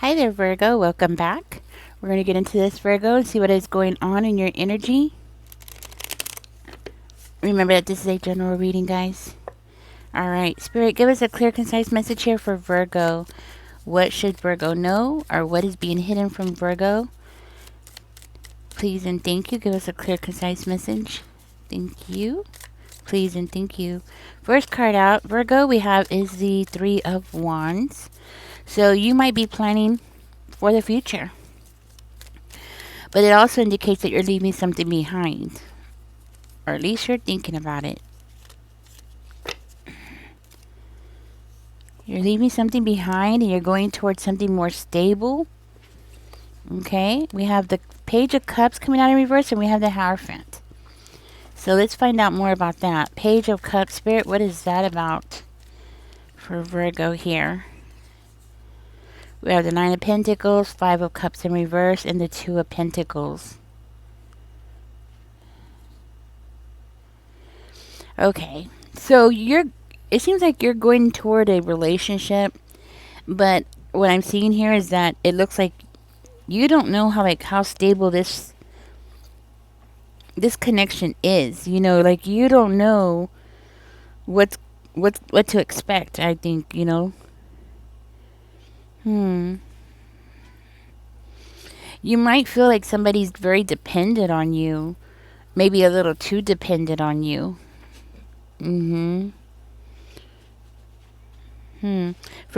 Hi there, Virgo. Welcome back. We're going to get into this, Virgo, and see what is going on in your energy. Remember that this is a general reading, guys. All right, Spirit, give us a clear, concise message here for Virgo. What should Virgo know, or what is being hidden from Virgo? Please and thank you. Give us a clear, concise message. Thank you. Please and thank you. First card out, Virgo, we have is the Three of Wands. So you might be planning for the future, but it also indicates that you're leaving something behind, or at least you're thinking about it. You're leaving something behind and you're going towards something more stable. Okay, we have the Page of Cups coming out in reverse, and we have the Hierophant. So let's find out more about that. Page of Cups, Spirit, what is that about for Virgo here? We have the Nine of Pentacles, Five of Cups in reverse, and the Two of Pentacles. Okay, so it seems like you're going toward a relationship, but what I'm seeing here is that it looks like you don't know how stable this connection is. Like you don't know what to expect. I think you might feel like somebody's very dependent on you, maybe a little too dependent on you. For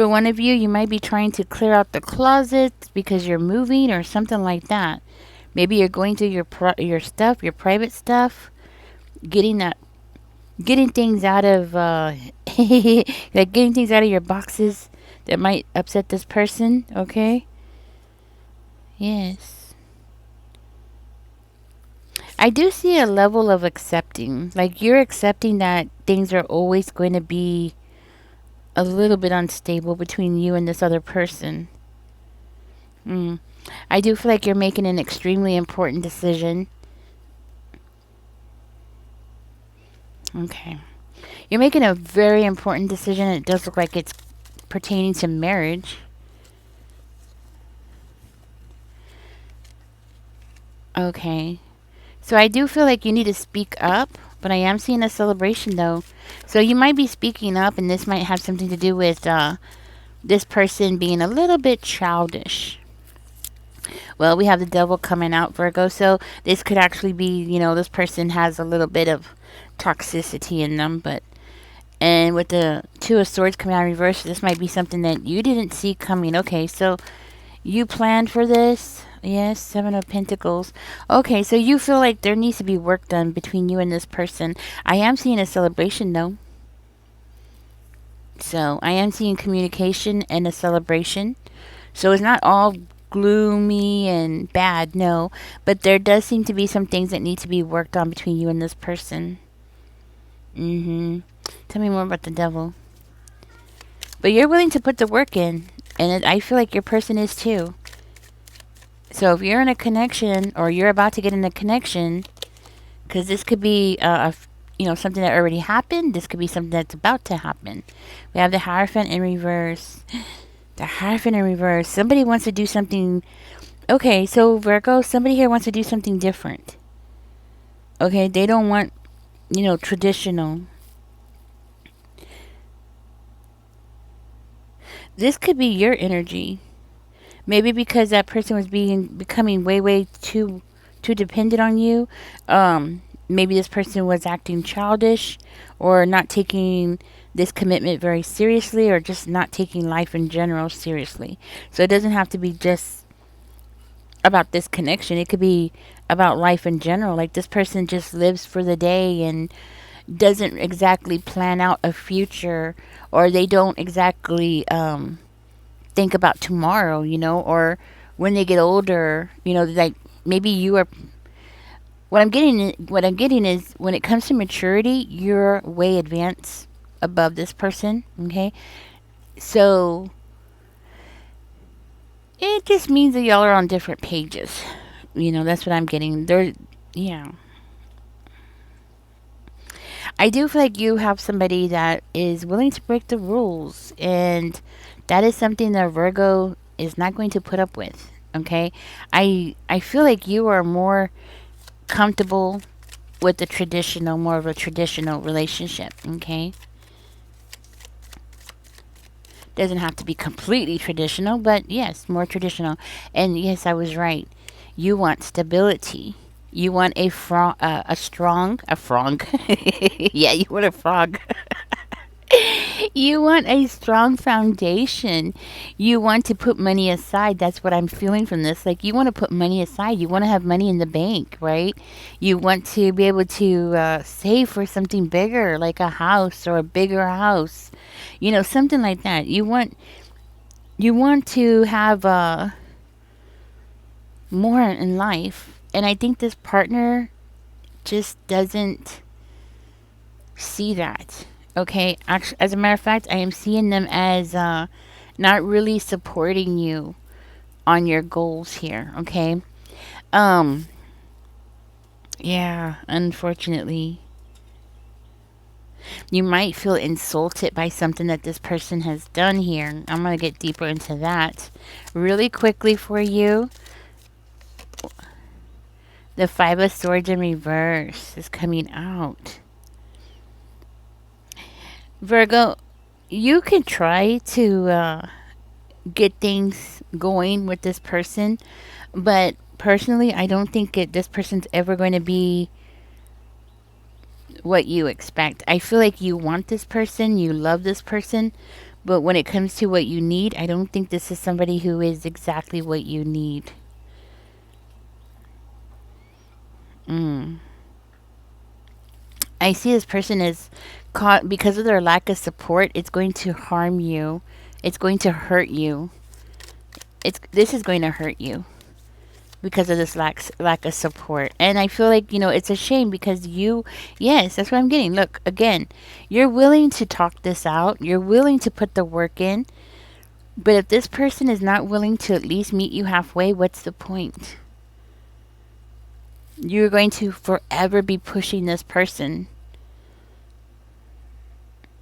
one of you, you might be trying to clear out the closet because you're moving or something like that. Maybe you're going through your stuff, your private stuff, getting things out of like getting things out of your boxes that might upset this person. Okay. Yes. I do see a level of accepting. Like you're accepting that things are always going to be a little bit unstable between you and this other person. I do feel like you're making an extremely important decision. Okay. You're making a very important decision, and it does look like it's pertaining to marriage. Okay. So I do feel like you need to speak up, but I am seeing a celebration though. So you might be speaking up, and this might have something to do with this person being a little bit childish. Well, we have the devil coming out, Virgo. So this could actually be, this person has a little bit of toxicity in them, and with the Two of Swords coming out in reverse, this might be something that you didn't see coming. Okay, so you planned for this. Yes, Seven of Pentacles. Okay, so you feel like there needs to be work done between you and this person. I am seeing a celebration though. So I am seeing communication and a celebration. So it's not all gloomy and bad, no. But there does seem to be some things that need to be worked on between you and this person. Tell me more about the devil. But you're willing to put the work in. And I feel like your person is too. So if you're in a connection, or you're about to get in a connection, because this could be something that already happened. This could be something that's about to happen. We have the Hierophant in reverse. The Hierophant in reverse. Somebody wants to do something. Okay, so Virgo, somebody here wants to do something different. Okay, they don't want, traditional. This could be your energy. Maybe because that person was becoming way too dependent on you. Maybe this person was acting childish, or not taking this commitment very seriously, or just not taking life in general seriously. So it doesn't have to be just about this connection. It could be about life in general. Like this person just lives for the day and doesn't exactly plan out a future, or they don't exactly think about tomorrow, or when they get older, like maybe you are. What I'm getting is, when it comes to maturity, you're way advanced above this person. Okay, so it just means that y'all are on different pages. That's what I'm getting. Yeah. I do feel like you have somebody that is willing to break the rules, and that is something that Virgo is not going to put up with. Okay, I feel like you are more comfortable with the traditional, more of a traditional relationship. Okay, doesn't have to be completely traditional, but yes, more traditional. And yes, I was right. You want stability. You want a frog. Yeah, you want a frog. You want a strong foundation. You want to put money aside. That's what I'm feeling from this. Like, you want to put money aside. You want to have money in the bank, right? You want to be able to save for something bigger, like a house or a bigger house. Something like that. You want to have more in life. And I think this partner just doesn't see that. Okay, actually, as a matter of fact, I am seeing them as not really supporting you on your goals here. Okay, um, yeah, unfortunately, you might feel insulted by something that this person has done here. I'm gonna get deeper into that really quickly for you. The Five of Swords in reverse is coming out. Virgo, you can try to get things going with this person, but personally, I don't think this person's ever going to be what you expect. I feel like you want this person, you love this person, but when it comes to what you need, I don't think this is somebody who is exactly what you need. Mm. I see this person is caught because of their lack of support. It's going to harm you. It's going to hurt you. This is going to hurt you because of this lack of support. And I feel like, it's a shame because yes, that's what I'm getting. Look, again, you're willing to talk this out. You're willing to put the work in. But if this person is not willing to at least meet you halfway, what's the point? You're going to forever be pushing this person.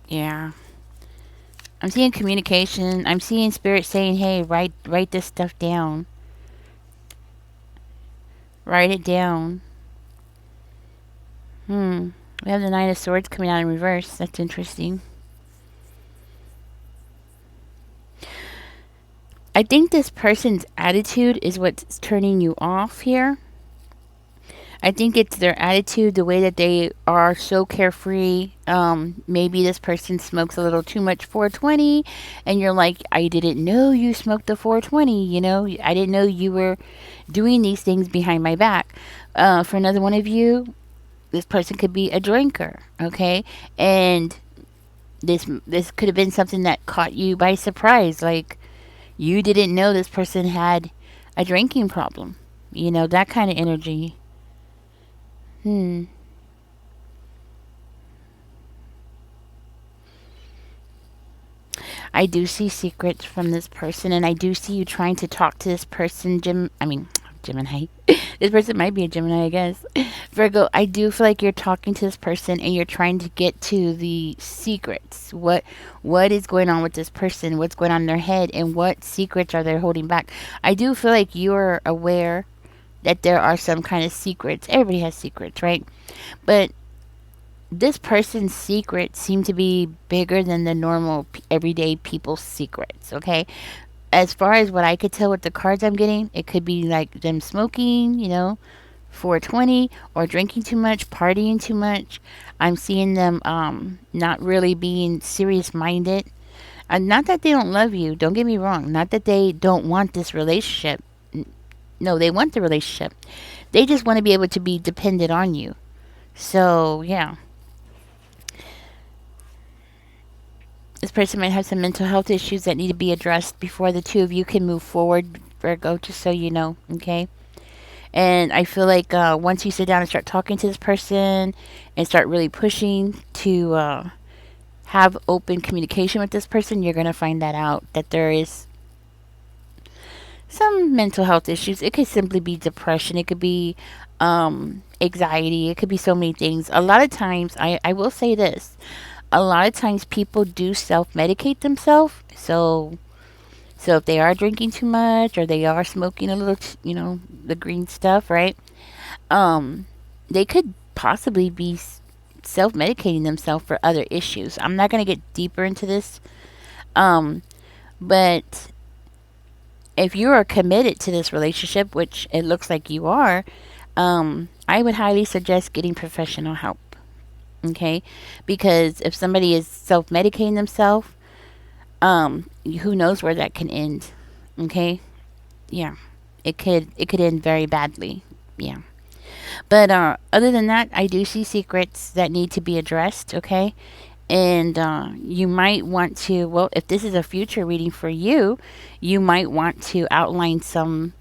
Yeah. I'm seeing communication. I'm seeing spirit saying, "Hey, write this stuff down. Write it down." We have the Nine of Swords coming out in reverse. That's interesting. I think this person's attitude is what's turning you off here. I think it's their attitude, the way that they are so carefree. Maybe this person smokes a little too much 420, and you're like, I didn't know you smoked the 420. I didn't know you were doing these things behind my back. For another one of you, this person could be a drinker, okay? And this could have been something that caught you by surprise. Like, you didn't know this person had a drinking problem. That kind of energy. Hmm. I do see secrets from this person, and I do see you trying to talk to this person, Gemini. This person might be a Gemini, I guess. Virgo, I do feel like you're talking to this person and you're trying to get to the secrets. What is going on with this person? What's going on in their head, and what secrets are they holding back? I do feel like you're aware that there are some kind of secrets. Everybody has secrets, right? But this person's secrets seem to be bigger than the normal everyday people's secrets, okay? As far as what I could tell with the cards I'm getting, it could be like them smoking, 420, or drinking too much, partying too much. I'm seeing them not really being serious minded. Not that they don't love you, don't get me wrong. Not that they don't want this relationship. No, they want the relationship. They just want to be able to be dependent on you. So, yeah. This person might have some mental health issues that need to be addressed before the two of you can move forward, Virgo, just so you know, okay? And I feel like once you sit down and start talking to this person and start really pushing to have open communication with this person, you're going to find that out, that there is some mental health issues. It could simply be depression. It could be anxiety. It could be so many things. A lot of times, I will say this. A lot of times people do self-medicate themselves. So So if they are drinking too much or they are smoking a little, the green stuff, right? Um, they could possibly be self medicating themselves for other issues. I'm not going to get deeper into this. Um, but if you are committed to this relationship, which it looks like you are, I would highly suggest getting professional help. Okay, because if somebody is self medicating themselves, who knows where that can end? Okay, yeah, it could end very badly. Yeah, but other than that, I do see secrets that need to be addressed. Okay, and you might want to, well, if this is a future reading for you, you might want to outline some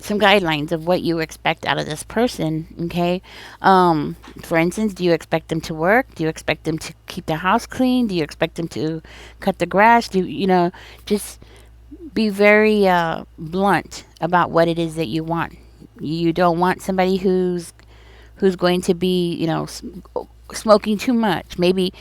guidelines of what you expect out of this person. Okay, for instance, do you expect them to work? Do you expect them to keep the house clean? Do you expect them to cut the grass? Just be very blunt about what it is that you want. You don't want somebody who's going to be, smoking too much. Maybe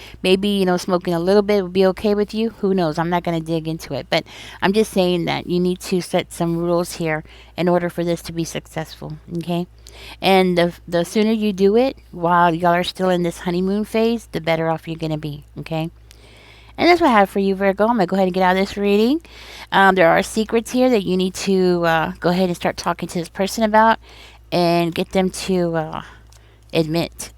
smoking a little bit would be okay with you. Who knows? I'm not going to dig into it, but I'm just saying that you need to set some rules here in order for this to be successful. Okay, and the sooner you do it while y'all are still in this honeymoon phase, the better off you're going to be. Okay. And that's what I have for you, Virgo. I'm going to go ahead and get out of this reading. There are secrets here that you need to go ahead and start talking to this person about and get them to admit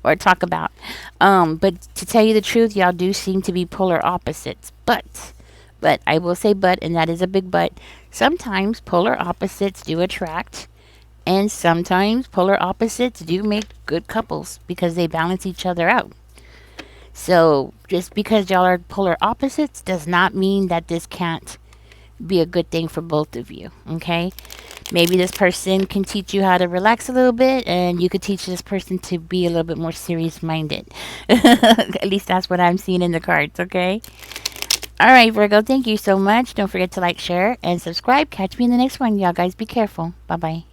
or talk about. But to tell you the truth, y'all do seem to be polar opposites. But I will say but, and that is a big but. Sometimes polar opposites do attract, and sometimes polar opposites do make good couples because they balance each other out. So just because y'all are polar opposites does not mean that this can't be a good thing for both of you. Okay? Maybe this person can teach you how to relax a little bit, and you could teach this person to be a little bit more serious minded. At least that's what I'm seeing in the cards, okay? All right, Virgo, thank you so much. Don't forget to like, share, and subscribe. Catch me in the next one. Y'all guys be careful. Bye bye.